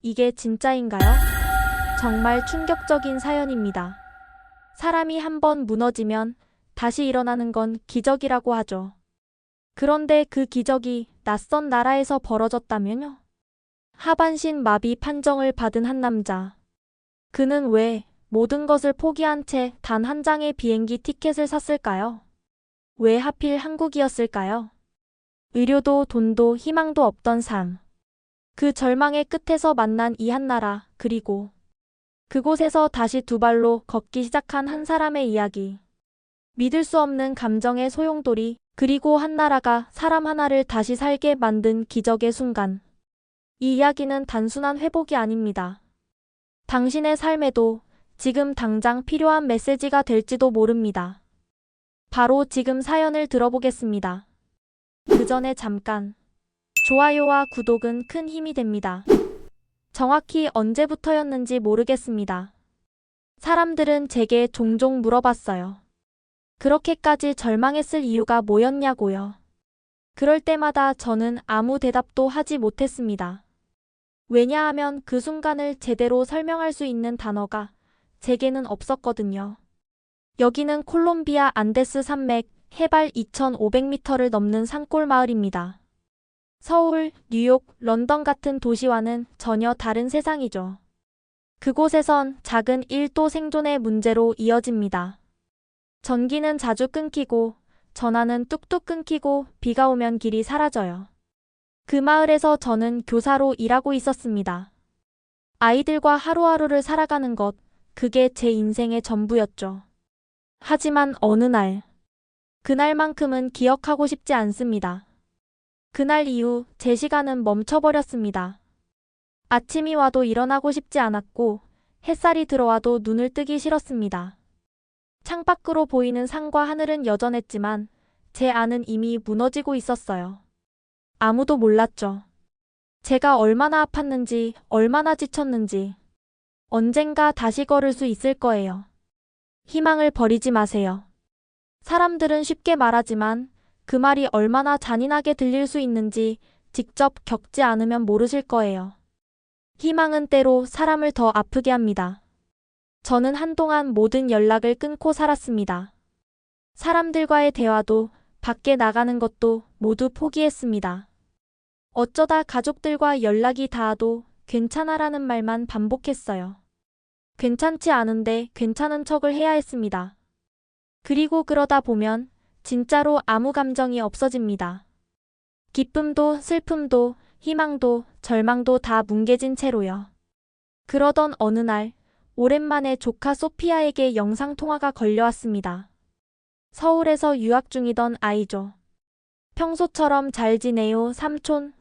이게 진짜인가요? 정말 충격적인 사연입니다. 사람이 한번 무너지면 다시 일어나는 건 기적이라고 하죠. 그런데 그 기적이 낯선 나라에서 벌어졌다면요? 하반신 마비 판정을 받은 한 남자. 그는 왜 모든 것을 포기한 채 단 한 장의 비행기 티켓을 샀을까요? 왜 하필 한국이었을까요? 의료도 돈도 희망도 없던 삶. 그 절망의 끝에서 만난 이 한나라, 그리고 그곳에서 다시 두 발로 걷기 시작한 한 사람의 이야기. 믿을 수 없는 감정의 소용돌이, 그리고 한나라가 사람 하나를 다시 살게 만든 기적의 순간. 이 이야기는 단순한 회복이 아닙니다. 당신의 삶에도 지금 당장 필요한 메시지가 될지도 모릅니다. 바로 지금 사연을 들어보겠습니다. 그 전에 잠깐. 좋아요와 구독은 큰 힘이 됩니다. 정확히 언제부터였는지 모르겠습니다. 사람들은 제게 종종 물어봤어요. 그렇게까지 절망했을 이유가 뭐였냐고요. 그럴 때마다 저는 아무 대답도 하지 못했습니다. 왜냐하면 그 순간을 제대로 설명할 수 있는 단어가 제게는 없었거든요. 여기는 콜롬비아 안데스 산맥 해발 2,500m를 넘는 산골 마을입니다. 서울, 뉴욕, 런던 같은 도시와는 전혀 다른 세상이죠. 그곳에선 작은 일도 생존의 문제로 이어집니다. 전기는 자주 끊기고, 전화는 뚝뚝 끊기고, 비가 오면 길이 사라져요. 그 마을에서 저는 교사로 일하고 있었습니다. 아이들과 하루하루를 살아가는 것, 그게 제 인생의 전부였죠. 하지만 어느 날, 그날만큼은 기억하고 싶지 않습니다. 그날 이후 제 시간은 멈춰버렸습니다. 아침이 와도 일어나고 싶지 않았고, 햇살이 들어와도 눈을 뜨기 싫었습니다. 창밖으로 보이는 산과 하늘은 여전했지만 제 안은 이미 무너지고 있었어요. 아무도 몰랐죠. 제가 얼마나 아팠는지, 얼마나 지쳤는지. 언젠가 다시 걸을 수 있을 거예요. 희망을 버리지 마세요. 사람들은 쉽게 말하지만 그 말이 얼마나 잔인하게 들릴 수 있는지 직접 겪지 않으면 모르실 거예요. 희망은 때로 사람을 더 아프게 합니다. 저는 한동안 모든 연락을 끊고 살았습니다. 사람들과의 대화도, 밖에 나가는 것도 모두 포기했습니다. 어쩌다 가족들과 연락이 닿아도 괜찮아라는 말만 반복했어요. 괜찮지 않은데 괜찮은 척을 해야 했습니다. 그리고 그러다 보면 진짜로 아무 감정이 없어집니다. 기쁨도 슬픔도 희망도 절망도 다 뭉개진 채로요. 그러던 어느 날 오랜만에 조카 소피아에게 영상통화가 걸려왔습니다. 서울에서 유학 중이던 아이죠. 평소처럼 잘 지내요, 삼촌?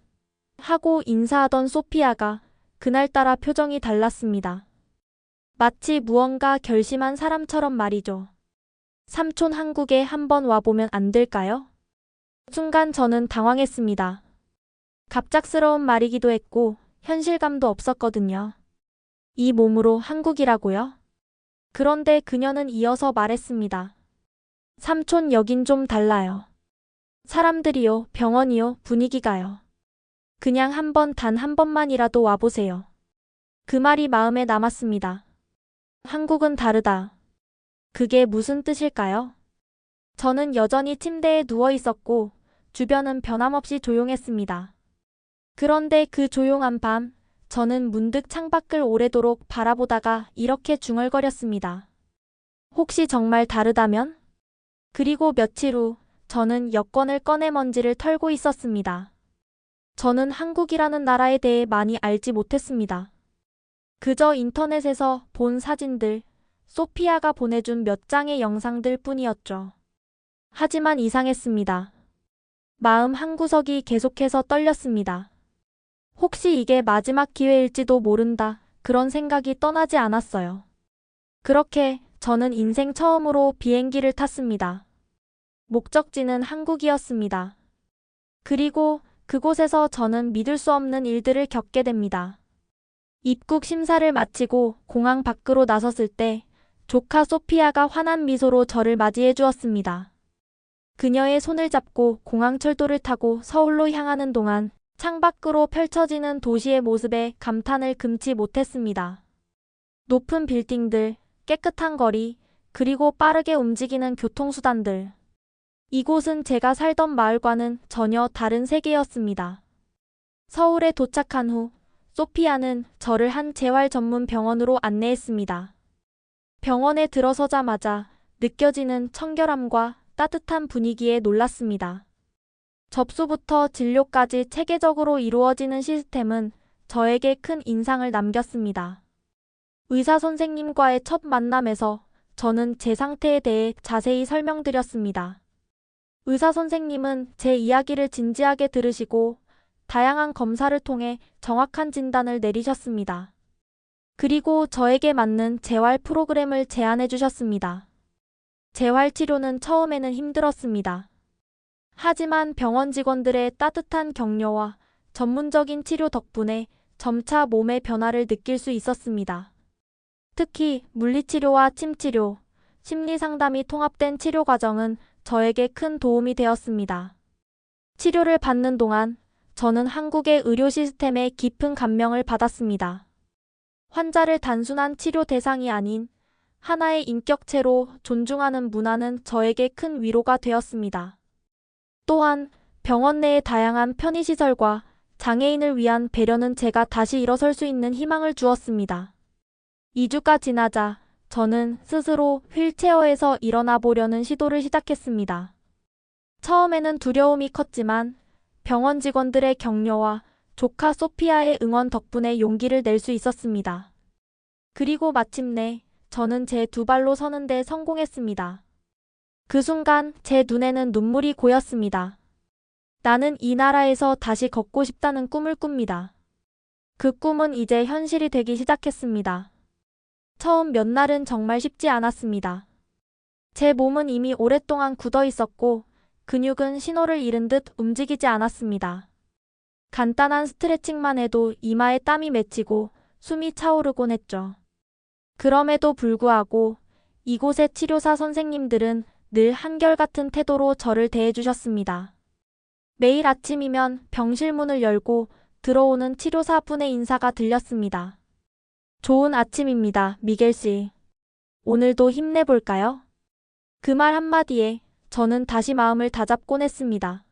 하고 인사하던 소피아가 그날따라 표정이 달랐습니다. 마치 무언가 결심한 사람처럼 말이죠. 삼촌 한국에 한번 와보면 안 될까요? 순간 저는 당황했습니다. 갑작스러운 말이기도 했고 현실감도 없었거든요. 이 몸으로 한국이라고요? 그런데 그녀는 이어서 말했습니다. 삼촌 여긴 좀 달라요. 사람들이요, 병원이요, 분위기가요. 그냥 단 한 번만이라도 와보세요. 그 말이 마음에 남았습니다. 한국은 다르다. 그게 무슨 뜻일까요? 저는 여전히 침대에 누워 있었고 주변은 변함없이 조용했습니다. 그런데 그 조용한 밤, 저는 문득 창밖을 오래도록 바라보다가 이렇게 중얼거렸습니다. 혹시 정말 다르다면? 그리고 며칠 후 저는 여권을 꺼내 먼지를 털고 있었습니다. 저는 한국이라는 나라에 대해 많이 알지 못했습니다. 그저 인터넷에서 본 사진들, 소피아가 보내준 몇 장의 영상들 뿐이었죠. 하지만 이상했습니다. 마음 한구석이 계속해서 떨렸습니다. 혹시 이게 마지막 기회일지도 모른다, 그런 생각이 떠나지 않았어요. 그렇게 저는 인생 처음으로 비행기를 탔습니다. 목적지는 한국이었습니다. 그리고 그곳에서 저는 믿을 수 없는 일들을 겪게 됩니다. 입국 심사를 마치고 공항 밖으로 나섰을 때 조카 소피아가 환한 미소로 저를 맞이해 주었습니다. 그녀의 손을 잡고 공항 철도를 타고 서울로 향하는 동안 창밖으로 펼쳐지는 도시의 모습에 감탄을 금치 못했습니다. 높은 빌딩들, 깨끗한 거리, 그리고 빠르게 움직이는 교통수단들. 이곳은 제가 살던 마을과는 전혀 다른 세계였습니다. 서울에 도착한 후 소피아는 저를 한 재활 전문 병원으로 안내했습니다. 병원에 들어서자마자 느껴지는 청결함과 따뜻한 분위기에 놀랐습니다. 접수부터 진료까지 체계적으로 이루어지는 시스템은 저에게 큰 인상을 남겼습니다. 의사 선생님과의 첫 만남에서 저는 제 상태에 대해 자세히 설명드렸습니다. 의사 선생님은 제 이야기를 진지하게 들으시고 다양한 검사를 통해 정확한 진단을 내리셨습니다. 그리고 저에게 맞는 재활 프로그램을 제안해 주셨습니다. 재활 치료는 처음에는 힘들었습니다. 하지만 병원 직원들의 따뜻한 격려와 전문적인 치료 덕분에 점차 몸의 변화를 느낄 수 있었습니다. 특히 물리치료와 침치료, 심리상담이 통합된 치료 과정은 저에게 큰 도움이 되었습니다. 치료를 받는 동안 저는 한국의 의료 시스템에 깊은 감명을 받았습니다. 환자를 단순한 치료 대상이 아닌 하나의 인격체로 존중하는 문화는 저에게 큰 위로가 되었습니다. 또한 병원 내의 다양한 편의시설과 장애인을 위한 배려는 제가 다시 일어설 수 있는 희망을 주었습니다. 2주가 지나자 저는 스스로 휠체어에서 일어나 보려는 시도를 시작했습니다. 처음에는 두려움이 컸지만 병원 직원들의 격려와 조카 소피아의 응원 덕분에 용기를 낼 수 있었습니다. 그리고 마침내 저는 제 두 발로 서는 데 성공했습니다. 그 순간 제 눈에는 눈물이 고였습니다. 나는 이 나라에서 다시 걷고 싶다는 꿈을 꿉니다. 그 꿈은 이제 현실이 되기 시작했습니다. 처음 몇 날은 정말 쉽지 않았습니다. 제 몸은 이미 오랫동안 굳어 있었고 근육은 신호를 잃은 듯 움직이지 않았습니다. 간단한 스트레칭만 해도 이마에 땀이 맺히고 숨이 차오르곤 했죠. 그럼에도 불구하고 이곳의 치료사 선생님들은 늘 한결같은 태도로 저를 대해주셨습니다. 매일 아침이면 병실 문을 열고 들어오는 치료사분의 인사가 들렸습니다. 좋은 아침입니다, 미겔 씨. 오늘도 힘내볼까요? 그 말 한마디에 저는 다시 마음을 다잡곤 했습니다.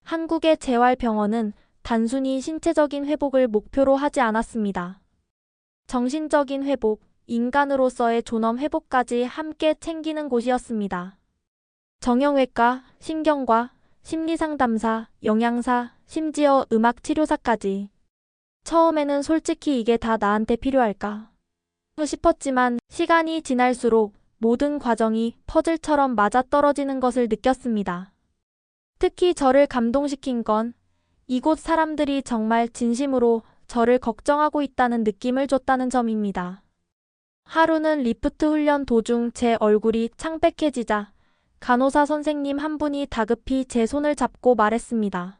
한국의 재활병원은 단순히 신체적인 회복을 목표로 하지 않았습니다. 정신적인 회복, 인간으로서의 존엄 회복까지 함께 챙기는 곳이었습니다. 정형외과, 신경과, 심리상담사, 영양사, 심지어 음악치료사까지. 처음에는 솔직히 이게 다 나한테 필요할까 싶었지만 시간이 지날수록 모든 과정이 퍼즐처럼 맞아떨어지는 것을 느꼈습니다. 특히 저를 감동시킨 건 이곳 사람들이 정말 진심으로 저를 걱정하고 있다는 느낌을 줬다는 점입니다. 하루는 리프트 훈련 도중 제 얼굴이 창백해지자 간호사 선생님 한 분이 다급히 제 손을 잡고 말했습니다.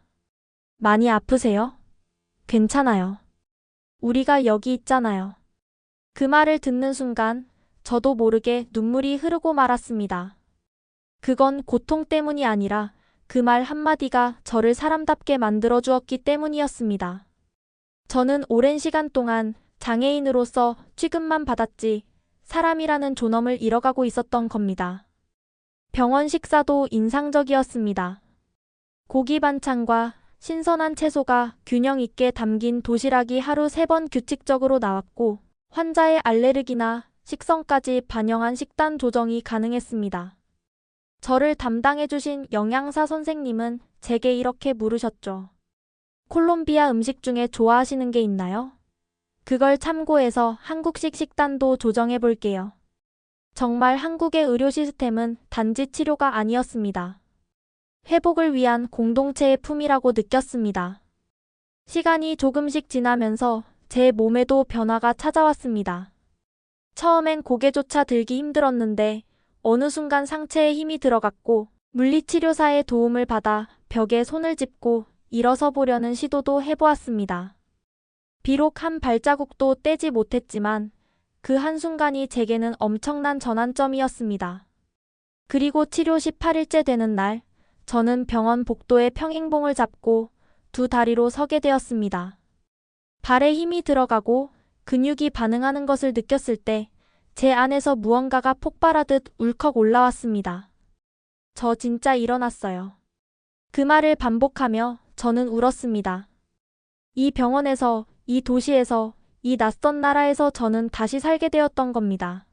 많이 아프세요? 괜찮아요. 우리가 여기 있잖아요. 그 말을 듣는 순간 저도 모르게 눈물이 흐르고 말았습니다. 그건 고통 때문이 아니라 그 말 한마디가 저를 사람답게 만들어 주었기 때문이었습니다. 저는 오랜 시간 동안 장애인으로서 취급만 받았지 사람이라는 존엄을 잃어가고 있었던 겁니다. 병원 식사도 인상적이었습니다. 고기 반찬과 신선한 채소가 균형 있게 담긴 도시락이 하루 3번 규칙적으로 나왔고 환자의 알레르기나 식성까지 반영한 식단 조정이 가능했습니다. 저를 담당해주신 영양사 선생님은 제게 이렇게 물으셨죠. 콜롬비아 음식 중에 좋아하시는 게 있나요? 그걸 참고해서 한국식 식단도 조정해 볼게요. 정말 한국의 의료 시스템은 단지 치료가 아니었습니다. 회복을 위한 공동체의 품이라고 느꼈습니다. 시간이 조금씩 지나면서 제 몸에도 변화가 찾아왔습니다. 처음엔 고개조차 들기 힘들었는데 어느 순간 상체에 힘이 들어갔고 물리치료사의 도움을 받아 벽에 손을 짚고 일어서 보려는 시도도 해보았습니다. 비록 한 발자국도 떼지 못했지만 그 한순간이 제게는 엄청난 전환점이었습니다. 그리고 치료 18일째 되는 날, 저는 병원 복도에 평행봉을 잡고 두 다리로 서게 되었습니다. 발에 힘이 들어가고 근육이 반응하는 것을 느꼈을 때 제 안에서 무언가가 폭발하듯 울컥 올라왔습니다. 저 진짜 일어났어요. 그 말을 반복하며 저는 울었습니다. 이 병원에서, 이 도시에서, 이 낯선 나라에서 저는 다시 살게 되었던 겁니다.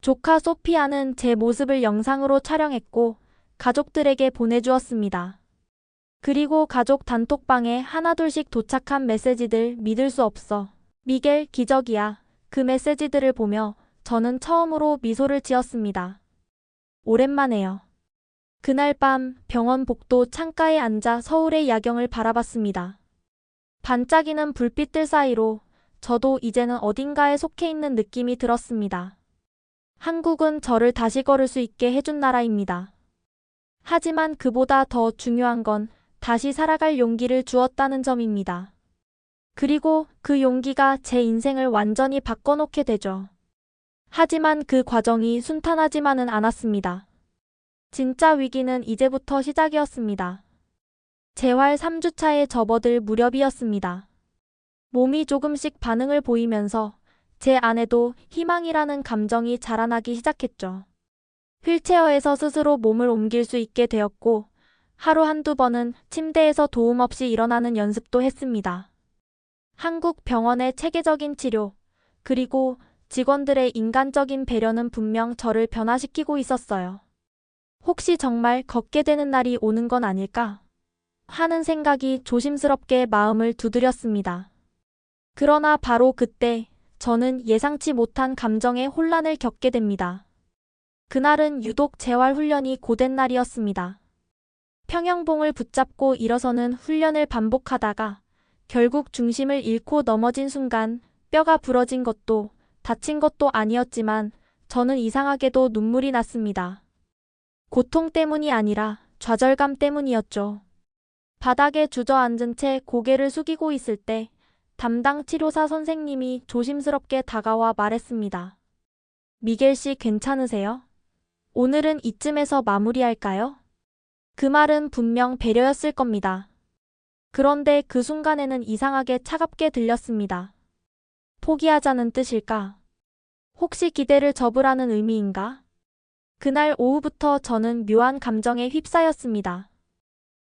조카 소피아는 제 모습을 영상으로 촬영했고 가족들에게 보내주었습니다. 그리고 가족 단톡방에 하나둘씩 도착한 메시지들 믿을 수 없어. 미겔, 기적이야. 그 메시지들을 보며 저는 처음으로 미소를 지었습니다. 오랜만에요. 그날 밤 병원 복도 창가에 앉아 서울의 야경을 바라봤습니다. 반짝이는 불빛들 사이로 저도 이제는 어딘가에 속해 있는 느낌이 들었습니다. 한국은 저를 다시 걸을 수 있게 해준 나라입니다. 하지만 그보다 더 중요한 건 다시 살아갈 용기를 주었다는 점입니다. 그리고 그 용기가 제 인생을 완전히 바꿔놓게 되죠. 하지만 그 과정이 순탄하지만은 않았습니다. 진짜 위기는 이제부터 시작이었습니다. 재활 3주차에 접어들 무렵이었습니다. 몸이 조금씩 반응을 보이면서 제 안에도 희망이라는 감정이 자라나기 시작했죠. 휠체어에서 스스로 몸을 옮길 수 있게 되었고 하루 한두 번은 침대에서 도움 없이 일어나는 연습도 했습니다. 한국 병원의 체계적인 치료, 그리고 직원들의 인간적인 배려는 분명 저를 변화시키고 있었어요. 혹시 정말 걷게 되는 날이 오는 건 아닐까? 하는 생각이 조심스럽게 마음을 두드렸습니다. 그러나 바로 그때 저는 예상치 못한 감정의 혼란을 겪게 됩니다. 그날은 유독 재활 훈련이 고된 날이었습니다. 평형봉을 붙잡고 일어서는 훈련을 반복하다가 결국 중심을 잃고 넘어진 순간 뼈가 부러진 것도 다친 것도 아니었지만 저는 이상하게도 눈물이 났습니다. 고통 때문이 아니라 좌절감 때문이었죠. 바닥에 주저앉은 채 고개를 숙이고 있을 때 담당 치료사 선생님이 조심스럽게 다가와 말했습니다. 미겔 씨 괜찮으세요? 오늘은 이쯤에서 마무리할까요? 그 말은 분명 배려였을 겁니다. 그런데 그 순간에는 이상하게 차갑게 들렸습니다. 포기하자는 뜻일까? 혹시 기대를 접으라는 의미인가? 그날 오후부터 저는 묘한 감정에 휩싸였습니다.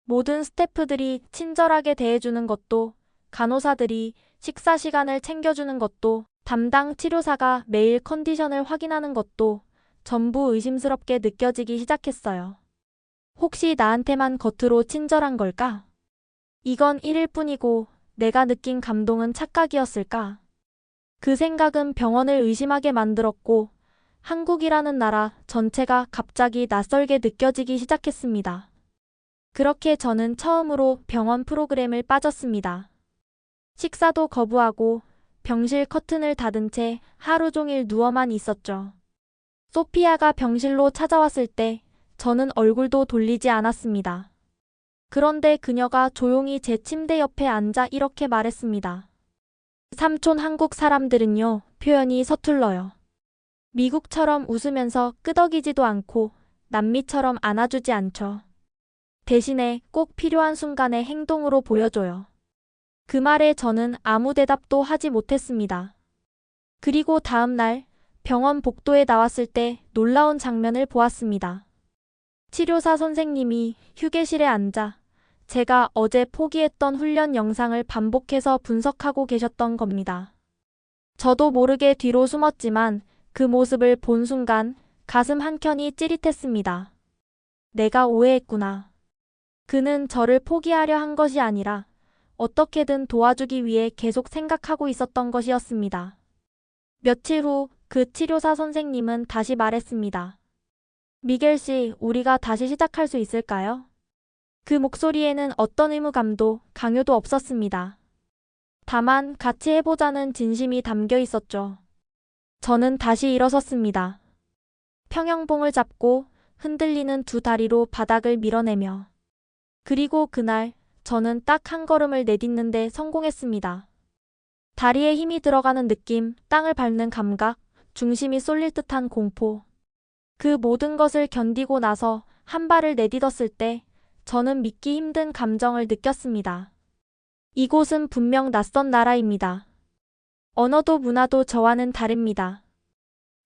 모든 스태프들이 친절하게 대해주는 것도, 간호사들이 식사 시간을 챙겨주는 것도, 담당 치료사가 매일 컨디션을 확인하는 것도 전부 의심스럽게 느껴지기 시작했어요. 혹시 나한테만 겉으로 친절한 걸까? 이건 일일 뿐이고 내가 느낀 감동은 착각이었을까? 그 생각은 병원을 의심하게 만들었고 한국이라는 나라 전체가 갑자기 낯설게 느껴지기 시작했습니다. 그렇게 저는 처음으로 병원 프로그램을 빠졌습니다. 식사도 거부하고 병실 커튼을 닫은 채 하루 종일 누워만 있었죠. 소피아가 병실로 찾아왔을 때 저는 얼굴도 돌리지 않았습니다. 그런데 그녀가 조용히 제 침대 옆에 앉아 이렇게 말했습니다. 삼촌, 한국 사람들은요, 표현이 서툴러요. 미국처럼 웃으면서 끄덕이지도 않고 남미처럼 안아주지 않죠. 대신에 꼭 필요한 순간에 행동으로 보여줘요. 그 말에 저는 아무 대답도 하지 못했습니다. 그리고 다음 날 병원 복도에 나왔을 때 놀라운 장면을 보았습니다. 치료사 선생님이 휴게실에 앉아 제가 어제 포기했던 훈련 영상을 반복해서 분석하고 계셨던 겁니다. 저도 모르게 뒤로 숨었지만 그 모습을 본 순간 가슴 한켠이 찌릿했습니다. 내가 오해했구나. 그는 저를 포기하려 한 것이 아니라 어떻게든 도와주기 위해 계속 생각하고 있었던 것이었습니다. 며칠 후 그 치료사 선생님은 다시 말했습니다. 미겔 씨, 우리가 다시 시작할 수 있을까요? 그 목소리에는 어떤 의무감도 강요도 없었습니다. 다만 같이 해보자는 진심이 담겨 있었죠. 저는 다시 일어섰습니다. 평형봉을 잡고 흔들리는 두 다리로 바닥을 밀어내며. 그리고 그날 저는 딱 한 걸음을 내딛는데 성공했습니다. 다리에 힘이 들어가는 느낌, 땅을 밟는 감각, 중심이 쏠릴 듯한 공포. 그 모든 것을 견디고 나서 한 발을 내딛었을 때 저는 믿기 힘든 감정을 느꼈습니다. 이곳은 분명 낯선 나라입니다. 언어도 문화도 저와는 다릅니다.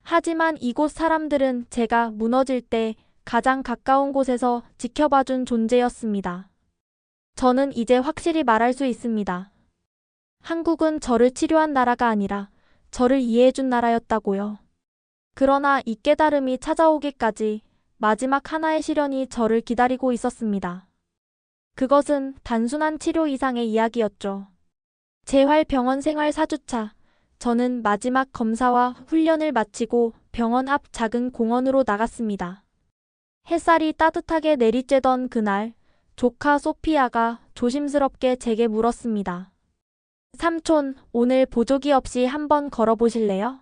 하지만 이곳 사람들은 제가 무너질 때 가장 가까운 곳에서 지켜봐준 존재였습니다. 저는 이제 확실히 말할 수 있습니다. 한국은 저를 치료한 나라가 아니라 저를 이해해준 나라였다고요. 그러나 이 깨달음이 찾아오기까지 마지막 하나의 시련이 저를 기다리고 있었습니다. 그것은 단순한 치료 이상의 이야기였죠. 재활병원 생활 4주차. 저는 마지막 검사와 훈련을 마치고 병원 앞 작은 공원으로 나갔습니다. 햇살이 따뜻하게 내리쬐던 그날, 조카 소피아가 조심스럽게 제게 물었습니다. 삼촌, 오늘 보조기 없이 한번 걸어보실래요?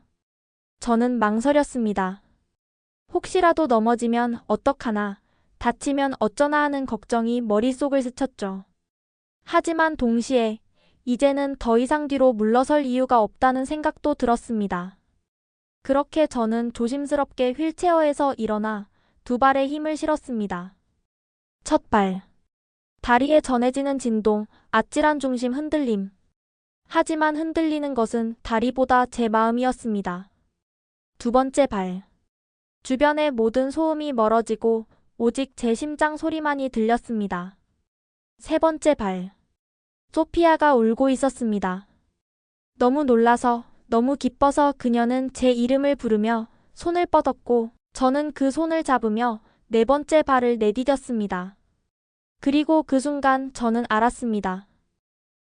저는 망설였습니다. 혹시라도 넘어지면 어떡하나, 다치면 어쩌나 하는 걱정이 머릿속을 스쳤죠. 하지만 동시에 이제는 더 이상 뒤로 물러설 이유가 없다는 생각도 들었습니다. 그렇게 저는 조심스럽게 휠체어에서 일어나 두 발에 힘을 실었습니다. 첫 발. 다리에 전해지는 진동, 아찔한 중심 흔들림. 하지만 흔들리는 것은 다리보다 제 마음이었습니다. 두 번째 발. 주변의 모든 소음이 멀어지고 오직 제 심장 소리만이 들렸습니다. 세 번째 발. 소피아가 울고 있었습니다. 너무 놀라서, 너무 기뻐서 그녀는 제 이름을 부르며 손을 뻗었고 저는 그 손을 잡으며 네 번째 발을 내디뎠습니다. 그리고 그 순간 저는 알았습니다.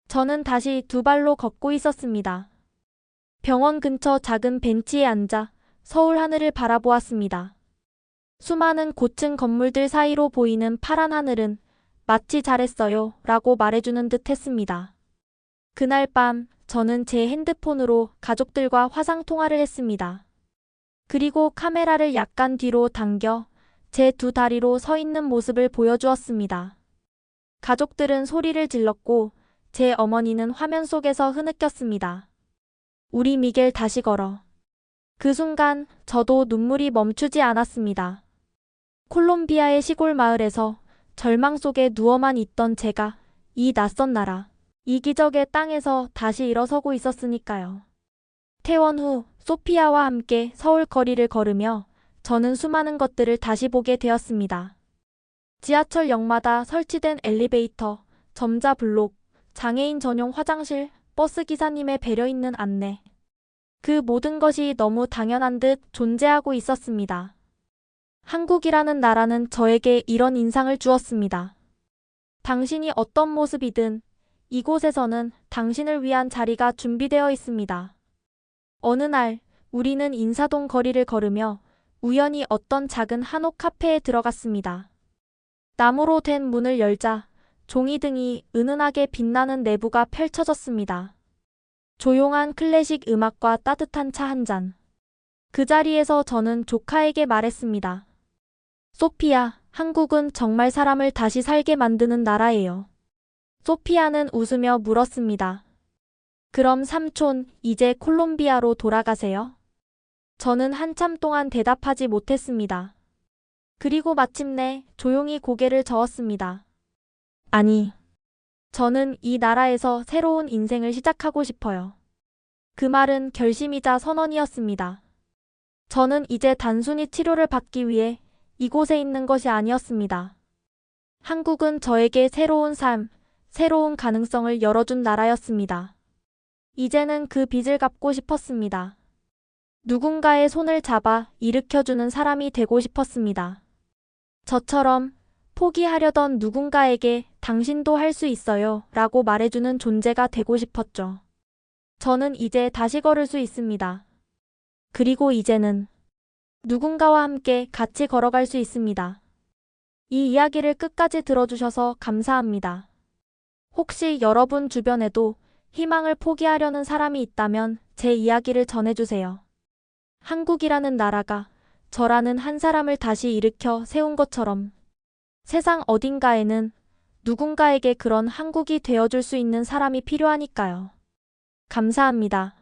저는 다시 두 발로 걷고 있었습니다. 병원 근처 작은 벤치에 앉아 서울 하늘을 바라보았습니다. 수많은 고층 건물들 사이로 보이는 파란 하늘은 마치 잘했어요 라고 말해주는 듯 했습니다. 그날 밤 저는 제 핸드폰으로 가족들과 화상통화를 했습니다. 그리고 카메라를 약간 뒤로 당겨 제 두 다리로 서 있는 모습을 보여주었습니다. 가족들은 소리를 질렀고 제 어머니는 화면 속에서 흐느꼈습니다. 우리 미겔 다시 걸어. 그 순간 저도 눈물이 멈추지 않았습니다. 콜롬비아의 시골 마을에서 절망 속에 누워만 있던 제가 이 낯선 나라, 이 기적의 땅에서 다시 일어서고 있었으니까요. 퇴원 후 소피아와 함께 서울 거리를 걸으며 저는 수많은 것들을 다시 보게 되었습니다. 지하철역마다 설치된 엘리베이터, 점자 블록, 장애인 전용 화장실, 버스 기사님의 배려 있는 안내. 그 모든 것이 너무 당연한 듯 존재하고 있었습니다. 한국이라는 나라는 저에게 이런 인상을 주었습니다. 당신이 어떤 모습이든 이곳에서는 당신을 위한 자리가 준비되어 있습니다. 어느 날 우리는 인사동 거리를 걸으며 우연히 어떤 작은 한옥 카페에 들어갔습니다. 나무로 된 문을 열자 종이등이 은은하게 빛나는 내부가 펼쳐졌습니다. 조용한 클래식 음악과 따뜻한 차 한 잔. 그 자리에서 저는 조카에게 말했습니다. 소피아, 한국은 정말 사람을 다시 살게 만드는 나라예요. 소피아는 웃으며 물었습니다. 그럼 삼촌, 이제 콜롬비아로 돌아가세요? 저는 한참 동안 대답하지 못했습니다. 그리고 마침내 조용히 고개를 저었습니다. 아니, 저는 이 나라에서 새로운 인생을 시작하고 싶어요. 그 말은 결심이자 선언이었습니다. 저는 이제 단순히 치료를 받기 위해 이곳에 있는 것이 아니었습니다. 한국은 저에게 새로운 삶, 새로운 가능성을 열어준 나라였습니다. 이제는 그 빚을 갚고 싶었습니다. 누군가의 손을 잡아 일으켜주는 사람이 되고 싶었습니다. 저처럼 포기하려던 누군가에게 당신도 할 수 있어요 라고 말해주는 존재가 되고 싶었죠. 저는 이제 다시 걸을 수 있습니다. 그리고 이제는 누군가와 함께 같이 걸어갈 수 있습니다. 이 이야기를 끝까지 들어주셔서 감사합니다. 혹시 여러분 주변에도 희망을 포기하려는 사람이 있다면 제 이야기를 전해주세요. 한국이라는 나라가 저라는 한 사람을 다시 일으켜 세운 것처럼 세상 어딘가에는 누군가에게 그런 한국이 되어줄 수 있는 사람이 필요하니까요. 감사합니다.